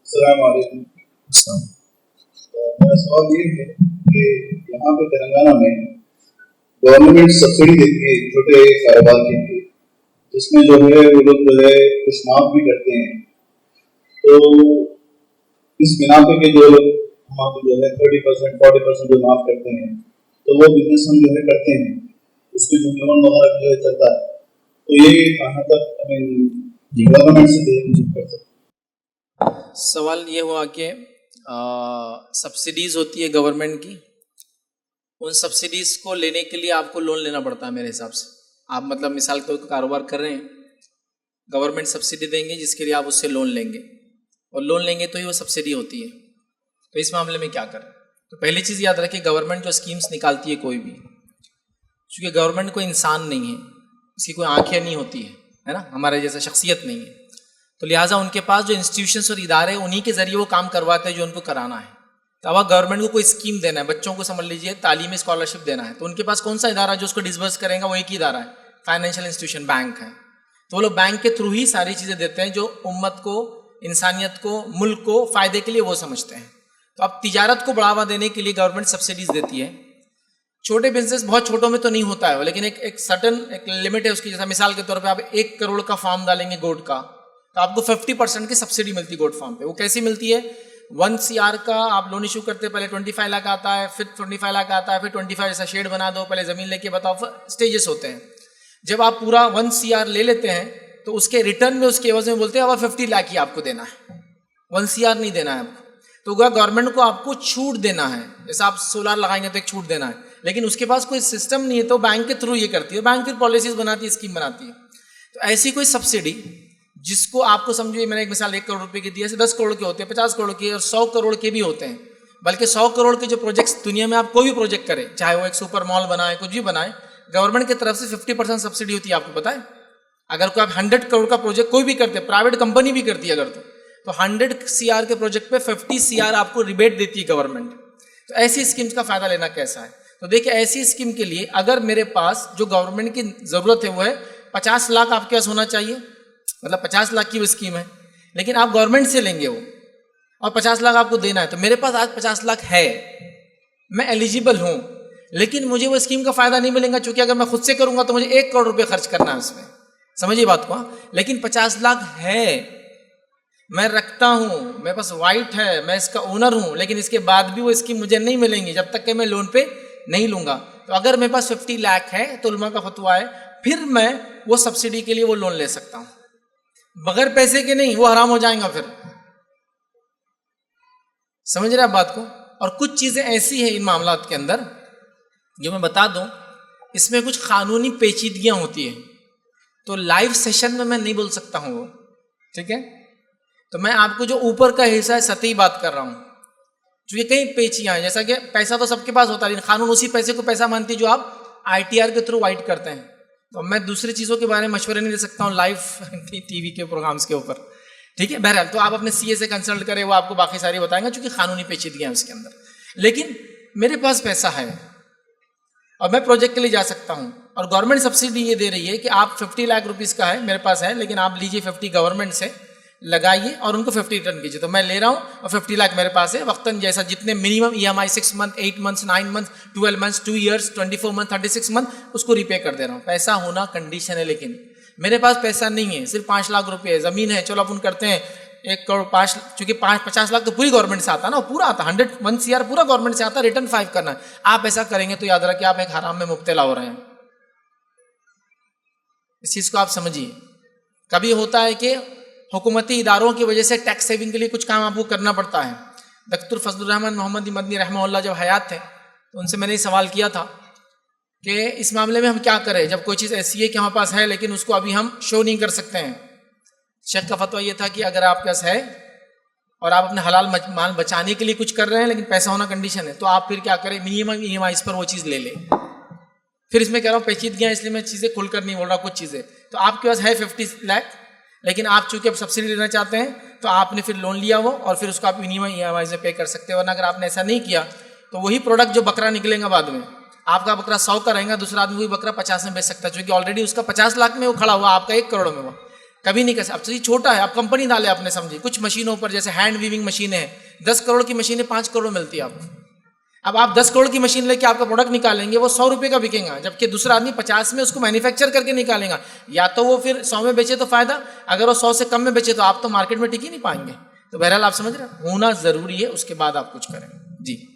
अस्सलाम वालेकुम। मेरा सवाल ये है कि यहाँ पे तेलंगाना में गवर्नमेंट सब्सिडी देती है छोटे कारोबार के लिए, जिसमें जो है वो लोग जो है कुछ माफ भी करते हैं। तो इस बिना पे कि जो हमको जो है 30% 40% जो माफ करते हैं, तो वो बिजनेस हम जो है करते हैं, उसमें जो लोन वगैरह जो है चलता है। तो ये कहाँ तक गवर्नमेंट से कर सकते हैं? सवाल ये हुआ कि सब्सिडीज़ होती है गवर्नमेंट की, उन सब्सिडीज़ को लेने के लिए आपको लोन लेना पड़ता है मेरे हिसाब से। आप मतलब मिसाल कोई कारोबार कर रहे हैं, गवर्नमेंट सब्सिडी देंगे जिसके लिए आप उससे लोन लेंगे, और लोन लेंगे तो ही वो सब्सिडी होती है। तो इस मामले में क्या करें? तो पहली चीज़ याद रखिए, गवर्नमेंट जो स्कीम्स निकालती है कोई भी, क्योंकि गवर्नमेंट कोई इंसान नहीं है, इसकी कोई आंखें नहीं होती है ना, हमारे जैसा शख्सियत नहीं है, तो लिहाजा उनके पास जो इंस्टीट्यूशंस और इदारे हैं उन्हीं के जरिए वो काम करवाते हैं जो उनको कराना है। तो अब गवर्नमेंट को कोई स्कीम देना है, बच्चों को समझ लीजिए तालीमी स्कॉलरशिप देना है, तो उनके पास कौन सा इदारा जो उसको डिसबर्स करेगा? वो एक ही इदारा है, फाइनेंशियल इंस्टीट्यूशन, बैंक है। तो वो लोग बैंक के थ्रू ही सारी चीज़ें देते हैं जो उम्मत को, इंसानियत को, मुल्क को फ़ायदे के लिए वो समझते हैं। तो अब तिजारत को बढ़ावा देने के लिए गवर्नमेंट सब्सिडीज़ देती है। छोटे बिजनेस बहुत छोटों में तो नहीं होता है, लेकिन एक सर्टन एक लिमिट है उसकी। जैसा मिसाल के तौर पे आप 1 करोड़ का फार्म डालेंगे गोट का, तो आपको 50% की सब्सिडी मिलती है गोट फार्म पे। वो कैसी मिलती है? 1 CR का आप लोन इशू करते, पहले 25 लाख आता है, फिर 25 लाख आता है, फिर 25 जैसा शेड बना दो, पहले ज़मीन लेके बताओ, फिर स्टेजेस होते हैं। जब आप पूरा 1 CR ले लेते हैं तो उसके रिटर्न में, उसके एवज में बोलते हैं अब 50 लाख ही आपको देना है, 1 CR नहीं देना है आपको। तो गवर्नमेंट को आपको छूट देना है, जैसे आप सोलार लगाएंगे तो एक छूट देना है, लेकिन उसके पास कोई सिस्टम नहीं है, तो बैंक के थ्रू ये करती है। बैंक फिर पॉलिसीज बनाती है, स्कीम बनाती है। तो ऐसी कोई सब्सिडी जिसको आपको समझिए, मैंने एक मिसाल 1 करोड़ रुपए की दी है, 10 करोड़ के होते हैं, 50 करोड़ के और 100 करोड़ के भी होते हैं। बल्कि 100 करोड़ के जो प्रोजेक्ट्स दुनिया में आप कोई भी प्रोजेक्ट करें, चाहे वो एक सुपर मॉल बनाए, कुछ भी बनाए, गवर्नमेंट की तरफ से 50% सब्सिडी होती है, आपको पता है। अगर कोई आप 100 करोड़ का प्रोजेक्ट कोई भी करते, प्राइवेट कंपनी भी करती है अगर, तो 100 CR के प्रोजेक्ट पे 50 CR आपको रिबेट देती है गवर्नमेंट। तो ऐसी स्कीम्स का फायदा लेना कैसा है? तो देखिए, ऐसी स्कीम के लिए अगर मेरे पास जो गवर्नमेंट की जरूरत है वो है 50 लाख आपके पास होना चाहिए, मतलब 50 लाख की वो स्कीम है, लेकिन आप गवर्नमेंट से लेंगे वो, और 50 लाख आपको देना है। तो मेरे पास आज 50 लाख है, मैं एलिजिबल हूं, लेकिन मुझे वो स्कीम का फायदा नहीं मिलेगा, क्योंकि अगर मैं खुद से करूंगा तो मुझे 1 करोड़ रुपए खर्च करना है उसमें। समझिए बात को। लेकिन 50 लाख है, मैं रखता हूं, मेरे पास वाइट है, मैं इसका ओनर हूं, लेकिन इसके बाद भी वो स्कीम मुझे नहीं मिलेंगी जब तक कि मैं लोन पे नहीं लूंगा। तो अगर मेरे पास 50 लाख है तो उलमा का फतवा है, फिर मैं वो सब्सिडी के लिए वो लोन ले सकता हूं, बगैर पैसे के नहीं, वो हराम हो जाएगा फिर। समझ रहे आप बात को? और कुछ चीजें ऐसी हैं इन मामलात के अंदर जो मैं बता दूं, इसमें कुछ कानूनी पेचीदगियां होती है, तो लाइव सेशन में मैं नहीं बोल सकता हूं वो, ठीक है। तो मैं आपको जो ऊपर का हिस्सा है सतही बात कर रहा हूं, क्योंकि कई पेचियां हैं। जैसा कि पैसा तो सबके पास होता है, लेकिन कानून उसी पैसे को पैसा मानती है जो आप ITR के थ्रू वाइट करते हैं। तो मैं दूसरी चीज़ों के बारे में मशवरे नहीं दे सकता हूँ लाइव TV के प्रोग्राम्स के ऊपर, ठीक है। बहरहाल, तो आप अपने CA से कंसल्ट करें, वो आपको बाकी सारी बताएंगे, क्योंकि कानूनी पेचीदगियां हैं उसके अंदर। लेकिन मेरे पास पैसा है और मैं प्रोजेक्ट के लिए जा सकता हूँ, और गवर्नमेंट सब्सिडी ये दे रही है कि आप 50 लाख रुपीज़ का है, मेरे पास है, लेकिन आप लीजिए 50 गवर्नमेंट से लगाइए और उनको 50 रिटर्न कीजिए। तो मैं ले रहा हूँ और 50 लाख मेरे पास है, वक्तन जैसा जितने minimum EMI 6 month, 8 months, 9 month, 12 months, 2 years, 24 month, 36 month, उसको रिपे कर दे रहा हूँ। पैसा होना कंडीशन है, लेकिन मेरे पास पैसा नहीं है, सिर्फ 5 लाख रुपये है, ज़मीन है, चलो अपन करते हैं 1 करोड़ 5, चूंकि 50 लाख तो पूरी गवर्नमेंट से आता है ना, पूरा आता है, 1 CR पूरा गवर्नमेंट से आता है, रिटर्न 5 करना है। आप ऐसा करेंगे तो याद रखिए आप एक हराम में मुब्तला हो रहे हैं। इस चीज़ को आप समझिए। कभी होता है कि हुकूमती इदारों की वजह से टैक्स सेविंग के लिए कुछ काम आपको करना पड़ता है। डॉक्टर फजलुर रहमान मोहम्मदी मदनी रहमहुल्लाह जब हयात थे तो उनसे मैंने सवाल किया था कि इस मामले में हम क्या करें, जब कोई चीज़ ऐसी है कि हमारे पास है लेकिन उसको अभी हम शो नहीं कर सकते हैं। शेख का फतवा ये था कि अगर आपके पास है और आप अपने हलाल माल बचाने के लिए कुछ कर रहे हैं, लेकिन पैसा होना कंडीशन है, तो आप फिर क्या करें, मिनिमम EMI पर वो चीज़ ले लें। फिर इसमें कह रहा हूँ पेचीदगियाँ, इसलिए मैं चीज़ें खुलकर नहीं बोल रहा कुछ चीज़ें। तो आपके पास है 50 लाख, लेकिन आप चूंकि अब सब्सिडी लेना चाहते हैं तो आपने फिर लोन लिया वो, और फिर उसको आप मिनिमम EMI से पे कर सकते हो। वरना अगर आपने ऐसा नहीं किया तो वही प्रोडक्ट जो बकरा निकलेगा बाद में, आपका बकरा 100 का रहेगा, दूसरा आदमी वही बकरा 50 में बेच सकता है, क्योंकि ऑलरेडी उसका 50 लाख में वो खड़ा हुआ, आपका 1 करोड़ में हुआ। कभी नहीं कर सकते। अब चीज छोटा है, आप कंपनी डाले आपने, समझिए कुछ मशीनों पर, जैसे हैंड वीविंग मशीनें हैं, 10 करोड़ की मशीनें 5 करोड़ मिलती है आपको। अब आप 10 करोड़ की मशीन लेके आपका प्रोडक्ट निकालेंगे, वो 100 रुपये का बिकेगा, जबकि दूसरा आदमी 50 में उसको मैन्युफैक्चर करके निकालेगा। या तो वो फिर 100 में बेचे तो फायदा, अगर वो 100 से कम में बेचे तो आप तो मार्केट में टिक ही नहीं पाएंगे। तो बहरहाल आप समझ रहे हैं, होना जरूरी है, उसके बाद आप कुछ करें। जी।